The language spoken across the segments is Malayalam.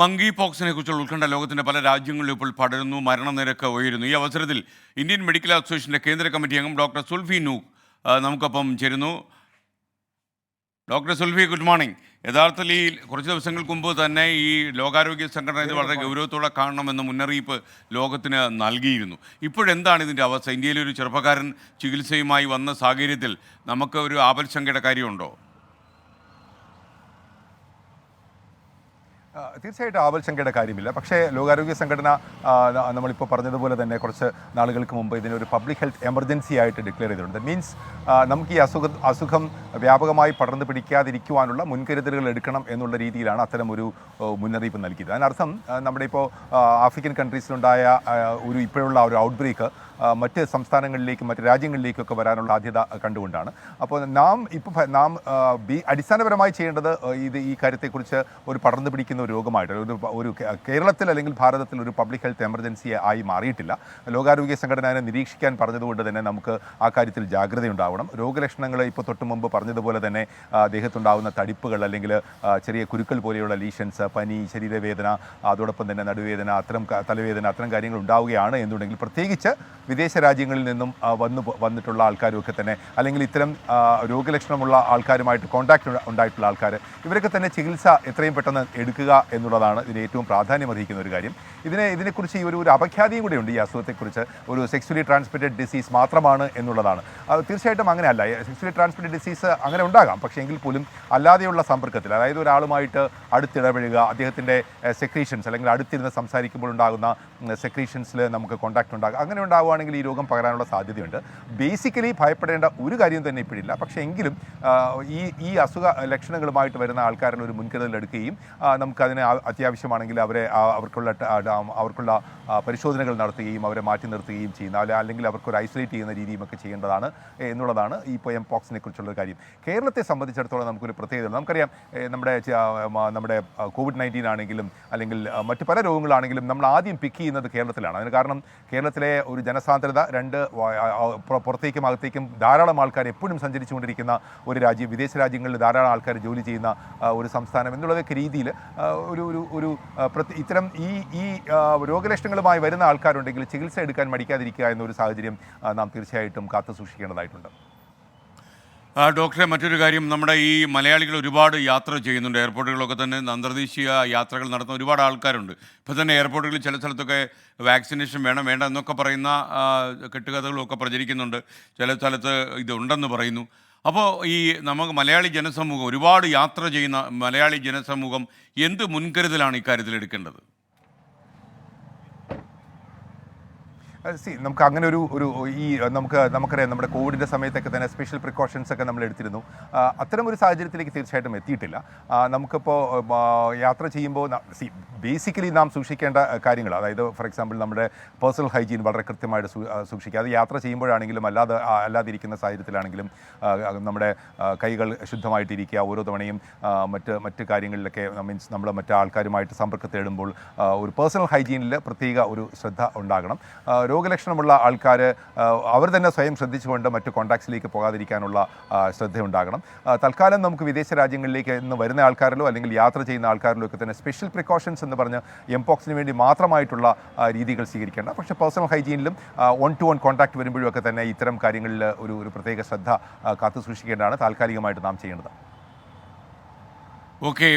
മങ്കി പോക്സിനെ കുറിച്ചുള്ള ഉത്കണ്ഠ ലോകത്തിന്റെ പല രാജ്യങ്ങളിലും ഇപ്പോൾ പടരുന്നു, മരണനിരക്ക് ഉയരുന്നു. ഈ അവസരത്തിൽ ഇന്ത്യൻ മെഡിക്കൽ അസോസിയേഷന്റെ കേന്ദ്ര കമ്മിറ്റി അംഗം ഡോക്ടർ സുൽഫി നൂഖ് നമുക്കൊപ്പം ചേരുന്നു. Doctor Sulphi, good morning. യഥാർത്ഥത്തിൽ ഈ കുറച്ച് ദിവസങ്ങൾക്ക് മുമ്പ് തന്നെ ഈ ലോകാരോഗ്യ സംഘടന ഇത് വളരെ ഗൗരവത്തോടെ കാണണമെന്ന മുന്നറിയിപ്പ് ലോകത്തിന് നൽകിയിരുന്നു. ഇപ്പോഴെന്താണ് ഇതിൻ്റെ അവസ്ഥ? ഇന്ത്യയിലെ ഒരു ചെറുപ്പക്കാരൻ ചികിത്സയുമായി വന്ന സാഹചര്യത്തിൽ നമുക്ക് ഒരു ആപൽശങ്കയുടെ കാര്യമുണ്ടോ? തീർച്ചയായിട്ടും ആപൽശങ്കയുടെ കാര്യമില്ല. പക്ഷേ ലോകാരോഗ്യ സംഘടന നമ്മളിപ്പോൾ പറഞ്ഞതുപോലെ തന്നെ കുറച്ച് നാളുകൾക്ക് മുമ്പ് ഇതിനൊരു പബ്ലിക് ഹെൽത്ത് എമർജൻസി ആയിട്ട് ഡിക്ലെയർ ചെയ്തിട്ടുണ്ട്. മീൻസ് നമുക്ക് ഈ അസുഖം വ്യാപകമായി പടർന്നു പിടിക്കാതിരിക്കുവാനുള്ള മുൻകരുതലുകൾ എടുക്കണം എന്നുള്ള രീതിയിലാണ് അത്തരമൊരു മുന്നറിയിപ്പ് നൽകിയത്. അതിനർത്ഥം നമ്മുടെ ഇപ്പോൾ ആഫ്രിക്കൻ കൺട്രീസിലുണ്ടായ ഇപ്പോഴുള്ള ഒരു ഔട്ട് ബ്രേക്ക് മറ്റ് സംസ്ഥാനങ്ങളിലേക്കും മറ്റ് രാജ്യങ്ങളിലേക്കൊക്കെ വരാനുള്ള സാധ്യത കണ്ടുകൊണ്ടാണ്. അപ്പോൾ നാം അടിസ്ഥാനപരമായി ചെയ്യേണ്ടത് ഈ കാര്യത്തെക്കുറിച്ച് ഒരു പടർന്നു പിടിക്കുന്ന ഒരു രോഗമായിട്ട് ഒരു കേരളത്തിൽ അല്ലെങ്കിൽ ഭാരതത്തിൽ ഒരു പബ്ലിക് ഹെൽത്ത് എമർജൻസി ആയി മാറിയിട്ടില്ല. ലോകാരോഗ്യ സംഘടന നിരീക്ഷിക്കാൻ പറഞ്ഞതുകൊണ്ട് തന്നെ നമുക്ക് ആ കാര്യത്തിൽ ജാഗ്രതയുണ്ടാവണം. രോഗലക്ഷണങ്ങൾ ഇപ്പോൾ തൊട്ട് മുമ്പ് പറഞ്ഞതുപോലെ തന്നെ ദേഹത്തുണ്ടാകുന്ന തടിപ്പുകൾ അല്ലെങ്കിൽ ചെറിയ കുരുക്കൾ പോലെയുള്ള ലീഷൻസ്, പനി, ശരീരവേദന, അതോടൊപ്പം തന്നെ നടുവേദന, തലവേദന, അത്തരം കാര്യങ്ങൾ ഉണ്ടാവുകയാണ് എന്നുണ്ടെങ്കിൽ പ്രത്യേകിച്ച് വിദേശ രാജ്യങ്ങളിൽ നിന്നും വന്നിട്ടുള്ള ആൾക്കാരുമൊക്കെ തന്നെ അല്ലെങ്കിൽ ഇത്തരം രോഗലക്ഷണമുള്ള ആൾക്കാരുമായിട്ട് കോൺടാക്റ്റ് ഉണ്ടായിട്ടുള്ള ആൾക്കാർ ഇവരൊക്കെ തന്നെ ചികിത്സ എത്രയും പെട്ടെന്ന് എടുക്കുക എന്നുള്ളതാണ് ഇതിന് ഏറ്റവും പ്രാധാന്യം അർഹിക്കുന്ന ഒരു കാര്യം. ഇതിനെക്കുറിച്ച് ഈ ഒരു അപഖ്യാതിയും കൂടെയുണ്ട്. ഈ അസുഖത്തെക്കുറിച്ച് ഒരു സെക്സ്വലി ട്രാൻസ്മിറ്റഡ് ഡിസീസ് മാത്രമാണ് എന്നുള്ളതാണ്. തീർച്ചയായിട്ടും അങ്ങനെയല്ല. സെക്സ്വലി ട്രാൻസ്മിറ്റഡ് ഡിസീസ് അങ്ങനെ ഉണ്ടാകാം. പക്ഷേ എങ്കിൽ പോലും അല്ലാതെയുള്ള സമ്പർക്കത്തിൽ, അതായത് ഒരാളുമായിട്ട് അടുത്തിടപഴകുക, അദ്ദേഹത്തിൻ്റെ സെക്രീഷൻസ് അല്ലെങ്കിൽ അടുത്തിരുന്ന് സംസാരിക്കുമ്പോൾ ഉണ്ടാകുന്ന സെക്രീഷൻസിൽ നമുക്ക് കോൺടാക്റ്റ് ഉണ്ടാകുക, അങ്ങനെ ഉണ്ടാകുകയാണെങ്കിൽ ഈ രോഗം പകരാനുള്ള സാധ്യതയുണ്ട്. ബേസിക്കലി ഭയപ്പെടേണ്ട ഒരു കാര്യം തന്നെ ഇപ്പോഴില്ല. പക്ഷേ എങ്കിലും ഈ അസുഖ ലക്ഷണങ്ങളുമായിട്ട് വരുന്ന ആൾക്കാരിൽ ഒരു മുൻകരുതൽ എടുക്കുകയും നമുക്കതിന് അത്യാവശ്യമാണെങ്കിൽ അവർക്കുള്ള പരിശോധനകൾ നടത്തുകയും അവരെ മാറ്റി നിർത്തുകയും ചെയ്യുന്ന അല്ലെങ്കിൽ അവർക്കൊരു ഐസൊലേറ്റ് ചെയ്യുന്ന രീതിയുമൊക്കെ ചെയ്യേണ്ടതാണ് എന്നുള്ളതാണ് ഇപ്പോൾ പോക്സിനെ കുറിച്ചുള്ള കാര്യം. കേരളത്തെ സംബന്ധിച്ചിടത്തോളം നമുക്കൊരു പ്രത്യേകത, നമുക്കറിയാം നമ്മുടെ COVID-19 ആണെങ്കിലും അല്ലെങ്കിൽ മറ്റ് പല രോഗങ്ങളാണെങ്കിലും നമ്മൾ ആദ്യം പിക്ക് ചെയ്യുന്നത് കേരളത്തിലാണ്. അതിന് കാരണം കേരളത്തിലെ ഒരു ജനസാന്ദ്രത, പുറത്തേക്കും അകത്തേക്കും ധാരാളം ആൾക്കാർ എപ്പോഴും സഞ്ചരിച്ചുകൊണ്ടിരിക്കുന്ന ഒരു രാജ്യം, വിദേശ രാജ്യങ്ങളിൽ ധാരാളം ആൾക്കാർ ജോലി ചെയ്യുന്ന ഒരു സംസ്ഥാനം എന്നുള്ളതൊക്കെ രീതിയിൽ ഇത്തരം ഈ രോഗലക്ഷണങ്ങളുമായി വരുന്ന ആൾക്കാരുണ്ടെങ്കിൽ ചികിത്സ എടുക്കാൻ മടിക്കാതിരിക്കുക എന്നൊരു സാഹചര്യം നാം തീർച്ചയായിട്ടും കാത്തു സൂക്ഷിക്കേണ്ടതായിട്ടുണ്ട്. ഡോക്ടറെ, മറ്റൊരു കാര്യം, നമ്മുടെ ഈ മലയാളികൾ ഒരുപാട് യാത്ര ചെയ്യുന്നുണ്ട്. എയർപോർട്ടുകളൊക്കെ തന്നെ അന്തർദേശീയ യാത്രകൾ നടത്തുന്ന ഒരുപാട് ആൾക്കാരുണ്ട്. ഇപ്പോൾ തന്നെ എയർപോർട്ടുകളിൽ ചില സ്ഥലത്തൊക്കെ വാക്സിനേഷൻ വേണ്ട എന്നൊക്കെ പറയുന്ന കെട്ടുകഥകളൊക്കെ പ്രചരിക്കുന്നുണ്ട്. ചില സ്ഥലത്ത് ഇതുണ്ടെന്ന് പറയുന്നു. അപ്പോൾ ഈ നമുക്ക് മലയാളി ജനസമൂഹം, ഒരുപാട് യാത്ര ചെയ്യുന്ന മലയാളി ജനസമൂഹം എന്ത് മുൻകരുതലാണ് ഇക്കാര്യത്തിൽ എടുക്കേണ്ടത്? നമുക്ക് അങ്ങനെ നമുക്കറിയാം, നമ്മുടെ കോവിഡിൻ്റെ സമയത്തൊക്കെ തന്നെ സ്പെഷ്യൽ പ്രിക്കോഷൻസ് ഒക്കെ നമ്മൾ എടുത്തിരുന്നു. അത്തരം ഒരു സാഹചര്യത്തിലേക്ക് തീർച്ചയായിട്ടും എത്തിയിട്ടില്ല. നമുക്കിപ്പോൾ യാത്ര ചെയ്യുമ്പോൾ ബേസിക്കലി നാം സൂക്ഷിക്കേണ്ട കാര്യങ്ങൾ, അതായത് ഫോർ എക്സാമ്പിൾ നമ്മുടെ പേഴ്സണൽ ഹൈജീൻ വളരെ കൃത്യമായിട്ട് സൂക്ഷിക്കുക. അത് യാത്ര ചെയ്യുമ്പോഴാണെങ്കിലും അല്ലാതിരിക്കുന്ന സാഹചര്യത്തിലാണെങ്കിലും നമ്മുടെ കൈകൾ ശുദ്ധമായിട്ടിരിക്കുക. ഓരോ തവണയും മറ്റ് കാര്യങ്ങളിലൊക്കെ മീൻസ് നമ്മൾ മറ്റ് ആൾക്കാരുമായിട്ട് സമ്പർക്കത്തിലിടുമ്പോൾ ഒരു പേഴ്സണൽ ഹൈജീനിൽ പ്രത്യേക ഒരു ശ്രദ്ധ ഉണ്ടാകണം. രോഗലക്ഷണമുള്ള ആൾക്കാർ അവർ തന്നെ സ്വയം ശ്രദ്ധിച്ചുകൊണ്ട് മറ്റ് കോൺടാക്ട്സിലേക്ക് പോകാതിരിക്കാനുള്ള ശ്രദ്ധയുണ്ടാകണം. തൽക്കാലം നമുക്ക് വിദേശ രാജ്യങ്ങളിലേക്ക് ഇന്ന് വരുന്ന ആൾക്കാരിലോ അല്ലെങ്കിൽ യാത്ര ചെയ്യുന്ന ആൾക്കാരിലോ ഒക്കെ തന്നെ സ്പെഷ്യൽ പ്രിക്കോഷൻസ് എന്ന് പറഞ്ഞ് എംപോക്സിന് വേണ്ടി മാത്രമായിട്ടുള്ള രീതികൾ സ്വീകരിക്കേണ്ട. പക്ഷേ പേഴ്സണൽ ഹൈജീനിലും 1-to-1 കോൺടാക്ട് വരുമ്പോഴൊക്കെ തന്നെ ഇത്തരം കാര്യങ്ങളിൽ ഒരു പ്രത്യേക ശ്രദ്ധ കാത്തു സൂക്ഷിക്കേണ്ടതാണ് താൽക്കാലികമായിട്ട് നാം ചെയ്യേണ്ടത്. Okay,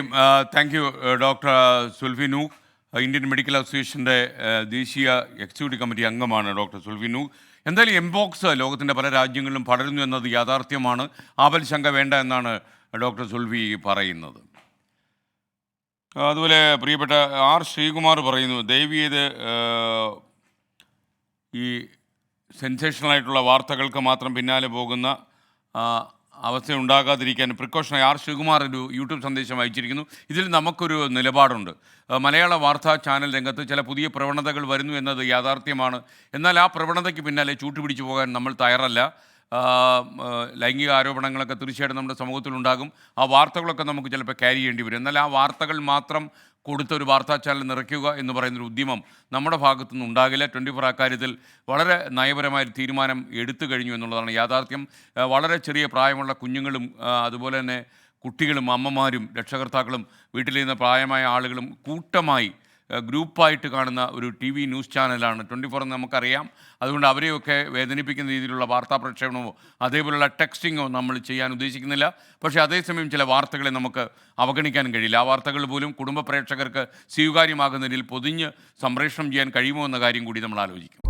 thank you doctor Sulphi Noohu. Indian medical അസോസിയേഷൻ്റെ ദേശീയ എക്സിക്യൂട്ടീവ് കമ്മിറ്റി അംഗമാണ് ഡോക്ടർ സുൽഫി നൂഖ്. എന്തായാലും എംപോക്സ് ലോകത്തിൻ്റെ പല രാജ്യങ്ങളിലും പടരുന്നു എന്നത് യാഥാർത്ഥ്യമാണ്. ആപൽശങ്ക വേണ്ട എന്നാണ് ഡോക്ടർ സുൽഫി പറയുന്നത്. അതുപോലെ പ്രിയപ്പെട്ട ശ്രീകുമാർ പറയുന്നു, ദയവ് ചെയ്ത് ഈ സെൻസേഷണലായിട്ടുള്ള വാർത്തകൾക്ക് മാത്രം പിന്നാലെ പോകുന്ന അവസ്ഥ ഉണ്ടാകാതിരിക്കാൻ പ്രിക്കോഷനായി ശ്രീകുമാർ ഒരു യൂട്യൂബ് സന്ദേശം അയച്ചിരിക്കുന്നു. ഇതിൽ നമുക്കൊരു നിലപാടുണ്ട്. മലയാള വാർത്താ ചാനൽ രംഗത്ത് ചില പുതിയ പ്രവണതകൾ വരുന്നു എന്നത് യാഥാർത്ഥ്യമാണ്. എന്നാൽ ആ പ്രവണതയ്ക്ക് പിന്നാലെ ചൂട്ടുപിടിച്ചു പോകാൻ നമ്മൾ തയ്യാറല്ല. ലൈംഗിക ആരോപണങ്ങളൊക്കെ തീർച്ചയായിട്ടും നമ്മുടെ സമൂഹത്തിലുണ്ടാകും. ആ വാർത്തകളൊക്കെ നമുക്ക് ചിലപ്പോൾ ക്യാരി ചെയ്യേണ്ടി വരും. എന്നാൽ ആ വാർത്തകൾ മാത്രം കൊടുത്തൊരു വാർത്താ ചാനൽ നിറയ്ക്കുക എന്ന് പറയുന്നൊരു ഉദ്യമം നമ്മുടെ ഭാഗത്തുനിന്ന് ഉണ്ടാകില്ല. 24 അക്കാര്യത്തിൽ വളരെ നയപരമായ തീരുമാനം എടുത്തു കഴിഞ്ഞു എന്നുള്ളതാണ് യാഥാർത്ഥ്യം. വളരെ ചെറിയ പ്രായമുള്ള കുഞ്ഞുങ്ങളും അതുപോലെ തന്നെ കുട്ടികളും അമ്മമാരും രക്ഷകർത്താക്കളും വീട്ടിലിരുന്ന പ്രായമായ ആളുകളും കൂട്ടമായി ഗ്രൂപ്പായിട്ട് കാണുന്ന ഒരു ടി വി ന്യൂസ് ചാനലാണ് 24 എന്ന് നമുക്കറിയാം. അതുകൊണ്ട് അവരെയൊക്കെ വേദനിപ്പിക്കുന്ന രീതിയിലുള്ള വാർത്താ പ്രക്ഷേപണമോ അതേപോലുള്ള ടെക്സ്റ്റിങ്ങോ നമ്മൾ ചെയ്യാൻ ഉദ്ദേശിക്കുന്നില്ല. പക്ഷേ അതേസമയം ചില വാർത്തകളെ നമുക്ക് അവഗണിക്കാൻ കഴിയില്ല. ആ വാർത്തകൾ പോലും കുടുംബ പ്രേക്ഷകർക്ക് സ്വീകാര്യമാകുന്നതിൽ പൊതിഞ്ഞ് സംപ്രേഷണം ചെയ്യാൻ കഴിയുമോ എന്ന കാര്യം കൂടി നമ്മൾ ആലോചിക്കും.